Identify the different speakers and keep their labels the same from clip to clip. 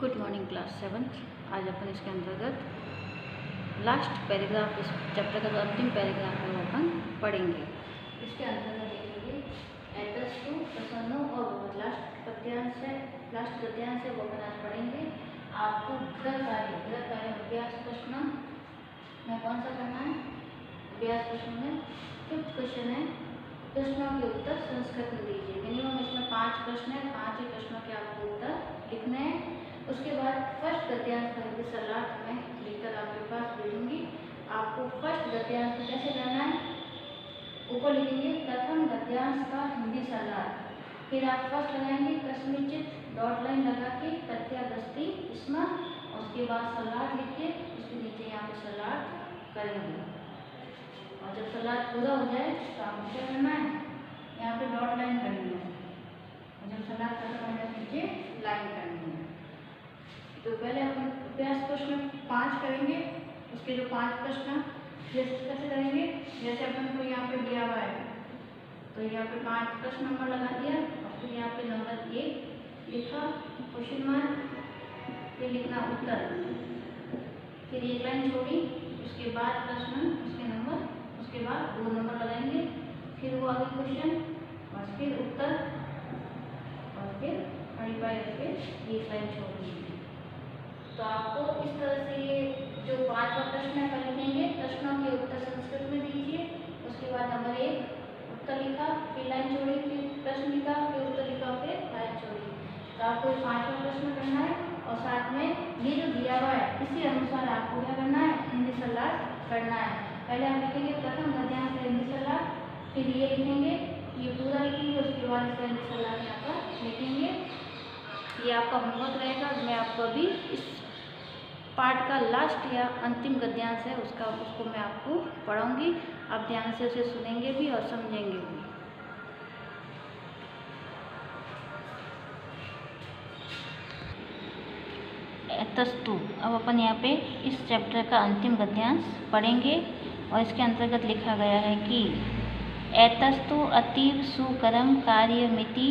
Speaker 1: Good morning class 7। आज अपन इसके अंतर्गत लास्ट पैराग्राफ, इस चैप्टर का जो अंतिम पैराग्राफ है वो अपन पढ़ेंगे। इसके अंतर्गत देखेंगे एतस्तु प्रसन्नो और लास्ट पद्यांश है, लास्ट गद्यांश है वो अपन आज पढ़ेंगे। आपको गृह कार्य अभ्यास प्रश्न में कौन सा करना है? अभ्यास प्रश्न में 5th क्वेश्चन है, प्रश्नों के उत्तर संस्कृत में दीजिए। मिनिमम इसमें 5 प्रश्न है, 5 ही प्रश्नों के आपको उत्तर लिखने हैं। उसके बाद फर्स्ट गद्यांश का हिंदी सलाह मैं लिखकर आपके पास भेजूंगी। आपको फर्स्ट गद्यांश में कैसे करना है? ऊपर लिखेंगे प्रथम गद्यांश का हिंदी सलाह, फिर आप फर्स्ट लगाएंगे कस्मिचित डॉट लाइन लगा के प्रत्यागस्ती इसमें, उसके बाद सलाह लिख के उसके नीचे यहाँ पे सलाह करेंगे। और जब सलाह पूरा हो जाए तो आपको क्या करना है? यहाँ पे डॉट लाइन करनी है, और जब सलाह खत्म हो जाए नीचे लाइन करनी है। तो पहले अपन अभ्यास प्रश्न 5 करेंगे। उसके जो 5 प्रश्न कैसे करेंगे? जैसे अपन को यहाँ पे दिया हुआ है तो यहाँ पे 5 प्रश्न नंबर लगा दिया, और फिर यहाँ पे नंबर 1 लिखा क्वेश्चन मार्क, फिर लिखना उत्तर, फिर एक लाइन छोड़ी, उसके बाद प्रश्न, उसके नंबर, उसके बाद 2 नंबर लगाएंगे, फिर वो आगे क्वेश्चन, और फिर उत्तर, और फिर मल्टीप्लाई करके एक लाइन छोड़ेंगे। तो आपको इस तरह से ये जो 5वां प्रश्न है लिखेंगे, प्रश्नों के उत्तर संस्कृत में दीजिए। उसके बाद नंबर 1 उत्तर लिखा, फिर लाइन छोड़ी, फिर प्रश्न लिखा, फिर उत्तर लिखा, फिर लाइन छोड़ी। तो आपको 5वां प्रश्न करना है, और साथ में ये जो दिया हुआ है इसी अनुसार आपको क्या करना है? हिंदी सलाह करना है। पहले आप लिखेंगे प्रथम गद्यांश का हिंदी सलाह, फिर ये लिखेंगे, ये पूरा लिखेंगे, उसके बाद इसका हिंदी सलाह यहाँ पर लिखेंगे। ये आपका होमवर्क रहेगा। मैं आपको अभी इस पार्ट का लास्ट या अंतिम गद्यांश है उसको मैं आपको पढ़ाऊंगी। आप ध्यान से उसे सुनेंगे भी और समझेंगे भी। एतस्तु, अब अपन यहाँ पे इस चैप्टर का अंतिम गद्यांश पढ़ेंगे, और इसके अंतर्गत लिखा गया है कि एतस्तु अतीव सुकरम कार्यमिति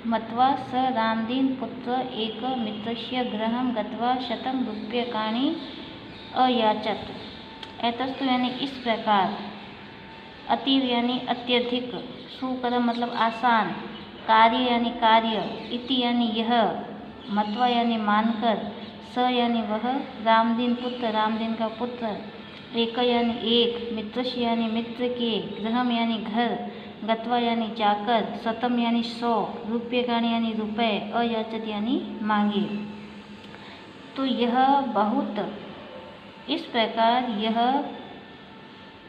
Speaker 1: मत्वा स रामदीन पुत्र एक मित्रस्य गृहं गत्वा 100 रूप्यकाणि अयाचत। एतस्तु यानी इस प्रकार, अतीव यानी अत्यधिक, सुकरम मतलब आसान, कार्य यानी कार्य, इति यानी यह, मत्वा यानी मानकर, स यानी वह, रामदीन पुत्र रामदीन का पुत्र, एक यानी एक, मित्रस्य यानी मित्र के, गृहम यानी घर, गत्वा यानी जाकर, 100 यानी 100, रूप्यकाणि यानी रुपए, अयाचत यानी मांगे। तो यह बहुत, इस प्रकार यह,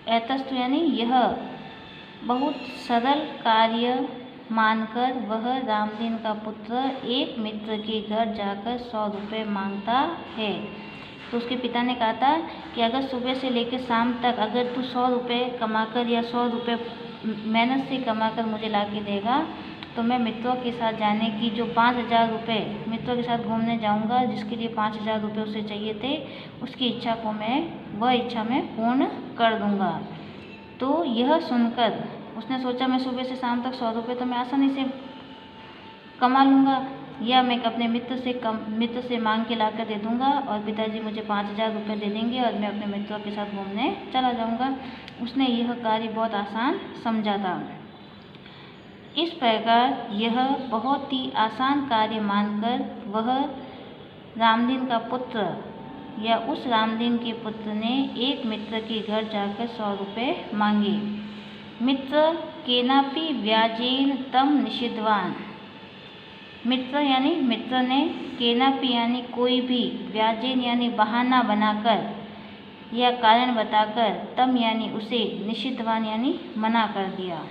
Speaker 1: एतस्तु यानी यह बहुत सरल कार्य मानकर वह रामदीन का पुत्र एक मित्र के घर जाकर 100 रुपये मांगता है। तो उसके पिता ने कहा था कि अगर सुबह से लेकर शाम तक अगर तू 100 रुपये कमाकर या 100 रुपये मेहनत से कमाकर मुझे ला के देगा, तो मैं मित्रों के साथ जाने की जो 5000 रुपये, मित्रों के साथ घूमने जाऊंगा जिसके लिए 5000 रुपये उसे चाहिए थे, उसकी इच्छा को वह इच्छा मैं पूर्ण कर दूंगा। तो यह सुनकर उसने सोचा मैं सुबह से शाम तक 100 रुपये तो मैं आसानी से कमा लूँगा, या मैं अपने मित्र से मांग के ला कर दे दूँगा, और पिताजी मुझे 5000 रुपये दे देंगे और मैं अपने मित्रों के साथ घूमने चला जाऊँगा। उसने यह कार्य बहुत आसान समझा था। इस प्रकार यह बहुत ही आसान कार्य मानकर वह रामदीन का पुत्र या उस रामदीन के पुत्र ने एक मित्र के घर जाकर 100 रुपये मांगे। मित्र केनापि व्याजेन तम निषिद्धवान, मित्र यानी मित्र ने, केनापि यानी कोई भी, व्याजेन यानी बहाना बनाकर या कारण बताकर, तम यानी उसे, निषिद्धवान यानी मना कर दिया।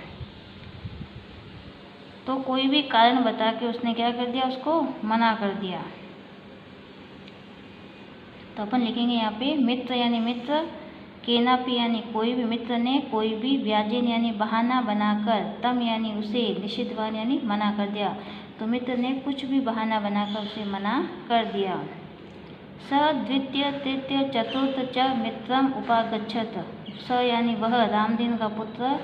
Speaker 1: तो कोई भी कारण बता के उसने क्या कर दिया? उसको मना कर दिया। तो अपन लिखेंगे यहाँ पे मित्र यानी मित्र, केनापि यानी कोई भी, मित्र ने कोई भी, व्याजेन यानी बहाना बनाकर, तम यानी उसे, निषिद्धवान यानी मना कर दिया। तो मित्र ने कुछ भी बहाना बनाकर उसे मना कर दिया। स द्वितीय तृतीय चतुर्थ च मित्रम उपागच्छत, स यानी वह रामदीन का पुत्र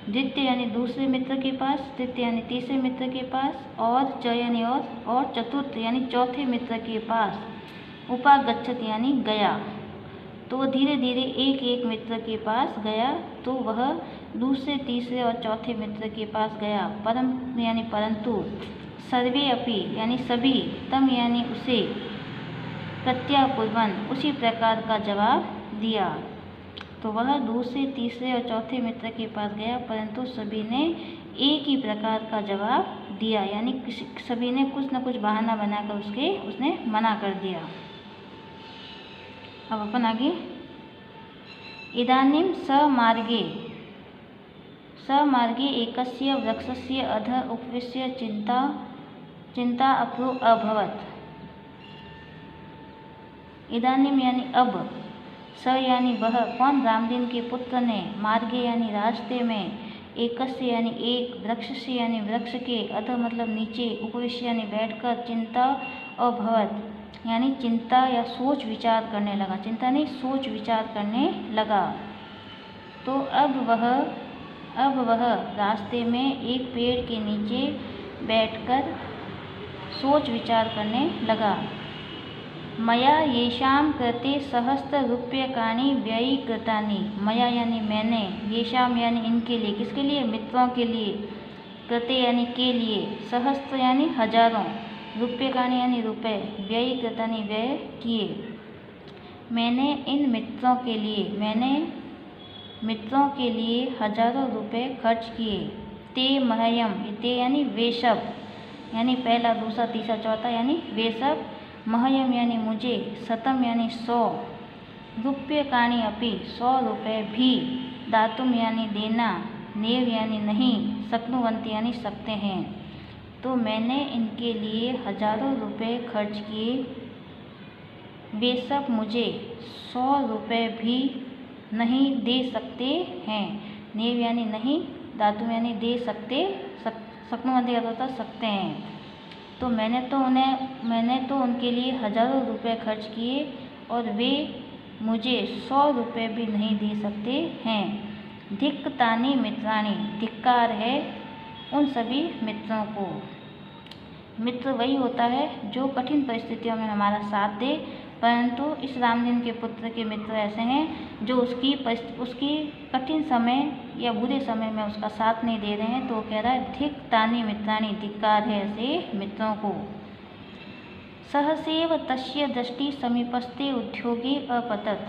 Speaker 1: द्वितीय यानी दूसरे मित्र के पास, तृतीय यानी तीसरे मित्र के पास, और च यानी और चतुर्थ यानी चौथे मित्र के पास, उपागच्छत यानी गया। तो वह धीरे धीरे एक एक मित्र के पास गया, तो वह दूसरे तीसरे और चौथे मित्र के पास गया। परम यानी परंतु, सर्वे अपि यानी सभी, तम यानी उसे, प्रत्याकुर्वन् उसी प्रकार का जवाब दिया। तो वह दूसरे तीसरे और चौथे मित्र के पास गया, परंतु सभी ने एक ही प्रकार का जवाब दिया, यानी सभी ने कुछ न कुछ बहाना बनाकर उसने मना कर दिया। अब अपन आगे, इदानीं समार्गे एकस्य वृक्षस्य अधः उपविश्य चिंता अभवत्। इदानीं यानी अब, स यानी वह, कौन, रामदीन के पुत्र ने, मार्गे यानी रास्ते में, एकस्य यानी एक, वृक्षस्य यानी वृक्ष के, अधः मतलब नीचे, उपविश्य यानी बैठकर, चिंता अभवत् यानी चिंता या सोच विचार करने लगा, चिंता नहीं सोच विचार करने लगा। तो अब वह रास्ते में एक पेड़ के नीचे बैठकर सोच विचार करने लगा। मया येषां कृते सहस्ररूप्यकाणि व्ययीकृतानि, मया यानी मैंने, येषां यानी इनके लिए, किसके लिए, मित्रों के लिए, कृते यानी के लिए, सहस्त्र यानी हजारों, रूप्यकाणि यानी रुपए, व्ययीकृतानि व्यय किए। मैंने मित्रों के लिए हजारों रुपए खर्च किए। ते मह्यम, ते यानी वे सब, यानी पहला दूसरा तीसरा चौथा यानी वे सब, मह्यम यानी मुझे, शतम यानी 100, रूप्यकाणि अपि 100 रुपये भी, दातुम यानी देना, नेव यानी नहीं, शक्नुवन्ति यानी सकते हैं। तो मैंने इनके लिए हजारों रुपए खर्च किए, वे सब मुझे 100 रुपये भी नहीं दे सकते हैं। नेव यानी नहीं, दातुम यानी दे सकते, शक्नुवन्ति का होता सकते हैं। तो मैंने तो उनके लिए हजारों रुपए खर्च किए और वे मुझे 100 रुपये भी नहीं दे सकते हैं। धिक्तानि मित्राणि, धिक्कार है उन सभी मित्रों को। मित्र वही होता है जो कठिन परिस्थितियों में हमारा साथ दे, परंतु इस रामदीन के पुत्र के मित्र ऐसे हैं जो उसकी कठिन समय या बुरे समय में उसका साथ नहीं दे रहे हैं। तो कह रहा है धिक्तानि मित्राणि, धिक्कार है ऐसे मित्रों को। सहसैव तस्य दृष्टि समीपस्थे उद्योगे अपतत।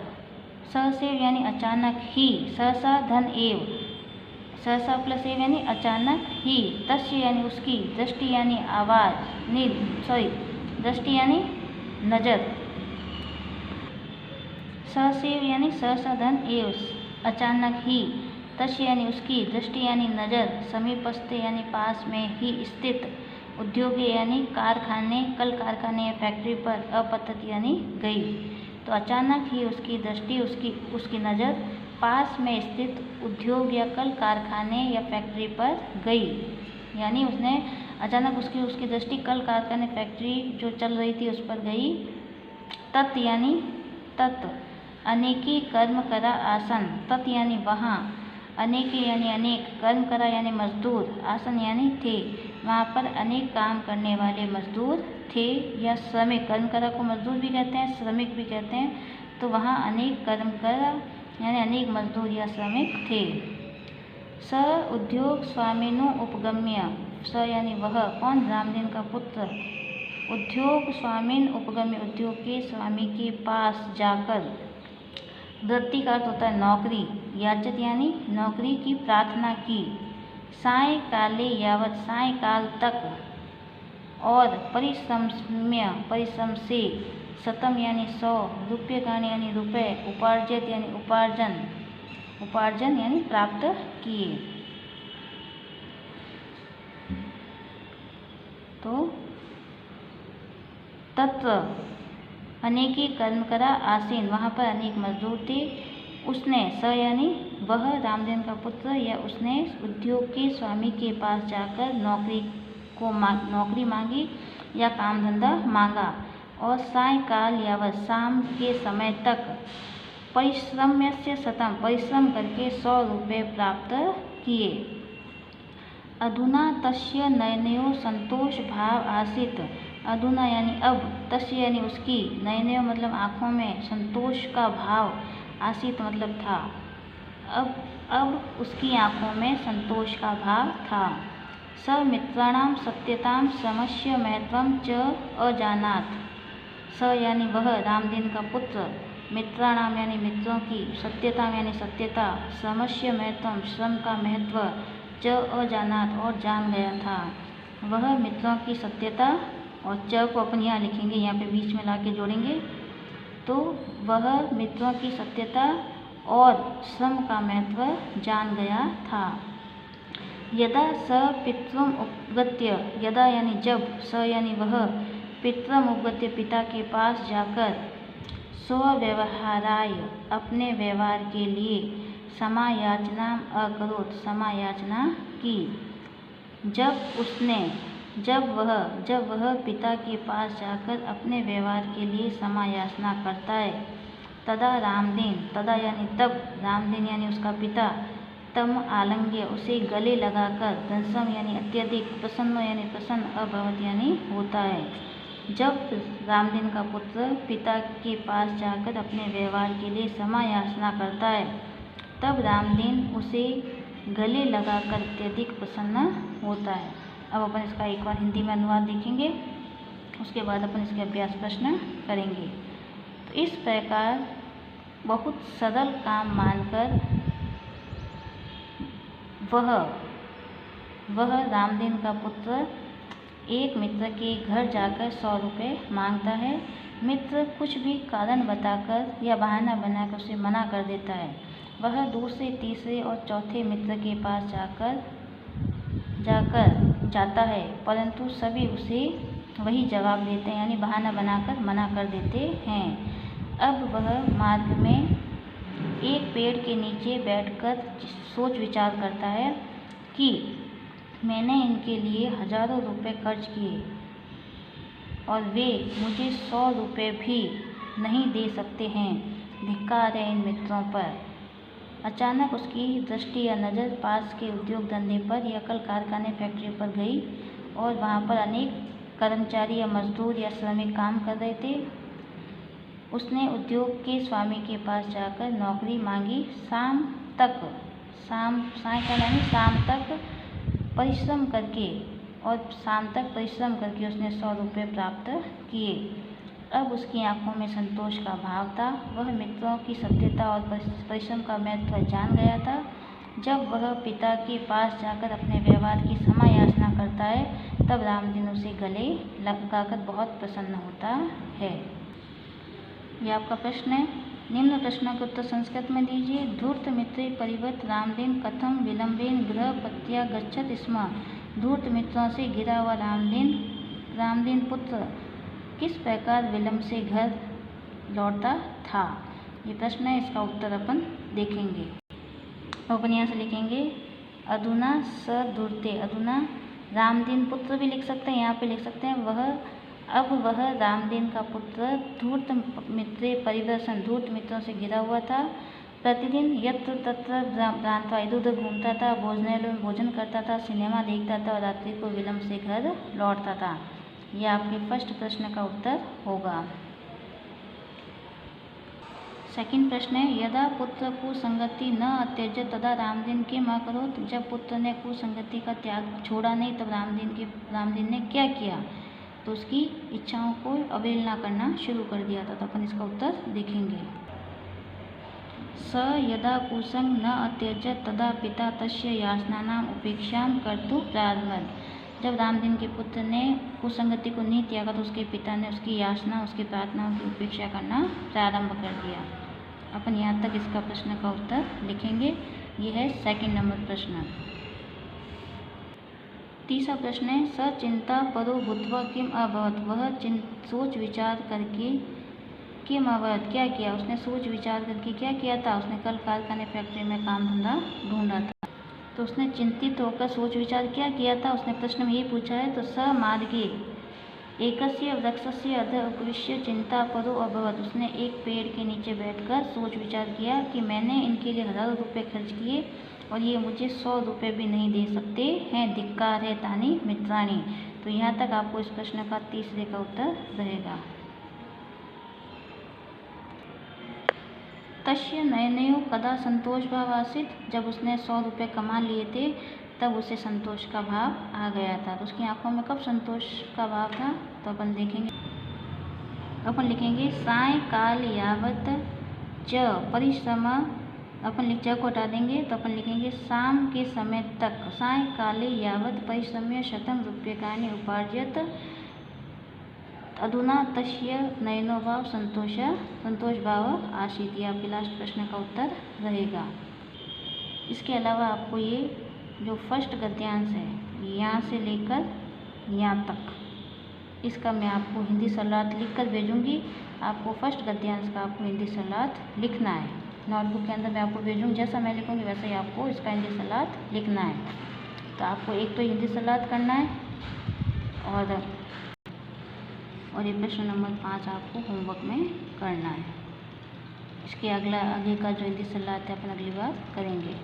Speaker 1: सहसैव यानी अचानक ही, सहसा धन एव, सहसा प्लस एव यानी अचानक ही, तस्य यानी उसकी, दृष्टि यानी आवाज, दृष्टि यानी नजर, सहसैव यानी सहसा धन एव अचानक ही, तस्य यानी उसकी, दृष्टि यानी नजर, समीपस्थे यानी पास में ही स्थित, उद्योगे यानी कारखाने, कल कारखाने या फैक्ट्री पर, अपतत यानी गई। तो अचानक ही उसकी दृष्टि, उसकी नज़र पास में स्थित उद्योग या कल कारखाने या फैक्ट्री पर गई, यानी उसने अचानक उसकी दृष्टि कल कारखाने फैक्ट्री जो चल रही थी उस पर गई। तत् यानी तत्, अनेकी कर्म करा आसन, तत् यानी वहाँ, अनेकी यानी अनेक, कर्म करा यानी मजदूर, आसन यानी थे, वहाँ पर अनेक काम करने वाले मजदूर थे या श्रमिक, कर्म करा को मजदूर भी कहते हैं, श्रमिक भी कहते हैं। तो वहाँ अनेक कर्म करा यानी अनेक मजदूर या श्रमिक थे। स उद्योग स्वामिनो उपगम्य, स यानी वह, कौन, रामदीन का पुत्र, उद्योग स्वामिन उपगम्य, उद्योग के स्वामी के पास जाकर, वृत्ति का अर्थ होता है नौकरी, याचत यानी नौकरी की प्रार्थना की, सायंकाले यावत, सायंकाल तक, और परिश्रम से, शतम यानी 100, रूप्यकाणि यानी रुपए, उपार्जित यानी उपार्जन यानी प्राप्त किए। तो तत्व अनेकी कर्म करा आसीन, वहाँ पर अनेक मजदूर थे। उसने, स यानी वह, रामदीन का पुत्र, या उसने उद्योग के स्वामी के पास जाकर नौकरी मांगी या काम धंधा मांगा, और सायंकाल यावत, शाम के समय तक, परिश्रम्य से शतम, परिश्रम करके 100 रुपये प्राप्त किए। अधुना तस्य नयनयो संतोष भाव आसीत। अधुना यानी अब, तस्य यानी उसकी, नयनयो मतलब आँखों में, संतोष का भाव, आसीत मतलब था। अब उसकी आँखों में संतोष का भाव था। स मित्राणां सत्यतां समस्य महत्वं च अजानात्। स यानी वह, रामदीन का पुत्र, मित्राणाम यानी मित्रों की, सत्यता यानी सत्यता, समस्य महत्वम श्रम का महत्व, च अजानात और जान गया था। वह मित्रों की सत्यता, और च को अपन यहाँ लिखेंगे, यहाँ पे बीच में ला के जोड़ेंगे, तो वह मित्रों की सत्यता और श्रम का महत्व जान गया था। यदा स पितरम उपगत्य, यदा यानी जब, स यानी वह, पितरम उपगत्य पिता के पास जाकर, स्वव्यवहाराय अपने व्यवहार के लिए, समायाचना अकरोत समायाचना की। जब वह पिता के पास जाकर अपने व्यवहार के लिए समायाचना करता है, तदा रामदीन, तदा यानी तब, रामदीन यानी उसका पिता, तम आलिंग्य उसे गले लगाकर, दंसम यानी अत्यधिक, प्रसन्नो यानी प्रसन्न, अभवत यानी होता है। जब रामदीन का पुत्र पिता के पास जाकर अपने व्यवहार के लिए समायाचना करता है, तब रामदीन उसे गले लगाकर अत्यधिक प्रसन्न होता है। अब अपन इसका एक बार हिंदी में अनुवाद देखेंगे, उसके बाद अपन इसके अभ्यास प्रश्न करेंगे। तो इस प्रकार बहुत सरल काम मानकर वह रामदीन का पुत्र एक मित्र के घर जाकर 100 रुपये मांगता है। मित्र कुछ भी कारण बताकर या बहाना बनाकर उसे मना कर देता है। वह दूसरे, तीसरे और चौथे मित्र के पास जाता है, परंतु सभी उसे वही जवाब देते हैं, यानी बहाना बनाकर मना कर देते हैं। अब वह मार्ग में एक पेड़ के नीचे बैठकर सोच विचार करता है कि मैंने इनके लिए हजारों रुपए खर्च किए और वे मुझे 100 रुपये भी नहीं दे सकते हैं। धिक्कार है इन मित्रों पर। अचानक उसकी दृष्टि या नज़र पास के उद्योग धंधे पर या कल कारखाने फैक्ट्री पर गई और वहाँ पर अनेक कर्मचारी या मजदूर या श्रमिक काम कर रहे थे। उसने उद्योग के स्वामी के पास जाकर नौकरी मांगी। शाम तक परिश्रम करके उसने 100 रुपये प्राप्त किए। अब उसकी आंखों में संतोष का भाव था। वह मित्रों की सत्यता और परिश्रम का महत्व जान गया था। जब वह पिता के पास जाकर अपने व्यवहार की समायाचना करता है, तब रामदीन उसे गले लगाकर बहुत प्रसन्न होता है। यह आपका प्रश्न है। निम्न प्रश्नों के उत्तर संस्कृत में दीजिए। धूर्त मित्रे परिवृत रामदीन कथम विलंबेन गृह पत्या गच्छत स्म। धूर्त मित्रों से घिरा हुआ रामदीन पुत्र किस प्रकार विलंब से घर लौटता था। ये प्रश्न है, इसका उत्तर अपन देखेंगे। अपन यहाँ से लिखेंगे अधुना स धूर्ते। अधुना रामदीन पुत्र भी लिख सकते हैं, यहाँ पे लिख सकते हैं अब वह रामदीन का पुत्र धूर्त मित्रे परिवर्तन, धूर्त मित्रों से घिरा हुआ था। प्रतिदिन यत्र तत्र भ्रांत्वा, इधर उधर घूमता था, भोजनालय में भोजन करता था, सिनेमा देखता था और रात्रि को विलंब से घर लौटता था। यह आपके फर्स्ट प्रश्न का उत्तर होगा। सेकंड प्रश्न है यदा पुत्र कुसंगति न अत्यज तदा रामदीन किम अकरोत्। जब पुत्र ने कुसंगति का त्याग छोड़ा नहीं, तब रामदीन ने क्या किया। तो उसकी इच्छाओं को अवहेलना करना शुरू कर दिया था। तो अपन इसका उत्तर देखेंगे। स यदा कुसंग न अत्यजत तदा पिता तस्य याचनानाम उपेक्षां कर्तुं प्रारभत। जब रामदीन के पुत्र ने कुसंगति को नहीं त्यागा तो उसके पिता ने उसकी याचना, उसकी प्रार्थनाओं की उपेक्षा करना प्रारंभ कर दिया। अपन यहाँ तक इसका प्रश्न का उत्तर लिखेंगे। यह है सेकंड नंबर प्रश्न। तीसरा प्रश्न है स चिंता परो भूत्वा किम अभवत्। वह सोच विचार करके किम अभवत् क्या किया। उसने सोच विचार करके क्या किया था। उसने कल कारखाने फैक्ट्री में काम धंधा ढूंढा था। तो उसने चिंतित होकर सोच विचार क्या किया था। उसने प्रश्न में यही पूछा है। तो स मार्गे एकस्य वृक्षस्य अधः उपविश्य चिंतापरो अभवत्। उसने एक पेड़ के नीचे बैठकर सोच विचार किया कि मैंने इनके लिए हज़ारों रुपये खर्च किए और ये मुझे 100 रुपये भी नहीं दे सकते हैं। धिक्कार है तानि मित्राणि। तो यहाँ तक आपको इस प्रश्न का तीसरे का उत्तर रहेगा। तस्य नयनयो कदा संतोष भाव आसीत्। जब उसने 100 रुपये कमा लिए थे तब उसे संतोष का भाव आ गया था। तो उसकी आंखों में कब संतोष का भाव था? तो अपन देखेंगे, अपन लिखेंगे सायंकाल यावत च परिश्रम। अपन च को हटा देंगे तो अपन लिखेंगे शाम के समय तक। सायंकाले यावत परिश्रम्य 100 रूप्यकाणि उपार्जयत। अधुना तस्य नयनो भाव संतोष भाव आसीत्। ये आपके लास्ट प्रश्न का उत्तर रहेगा। इसके अलावा आपको ये जो फर्स्ट गद्यांश है यहाँ से लेकर यहाँ तक, इसका मैं आपको हिंदी सलाहत लिखकर भेजूँगी। आपको फर्स्ट गद्यांश का आपको हिंदी सलाहत लिखना है। नोटबुक के अंदर मैं आपको भेजूँगी, जैसा मैं लिखूँगी वैसे ही आपको इसका हिंदी सलाहत लिखना है। तो आपको एक तो हिंदी सलाहत करना है और ये प्रश्न नंबर 5 आपको होमवर्क में करना है। इसके आगे का जो हिंदी सलाहत है अपन अगली बार करेंगे।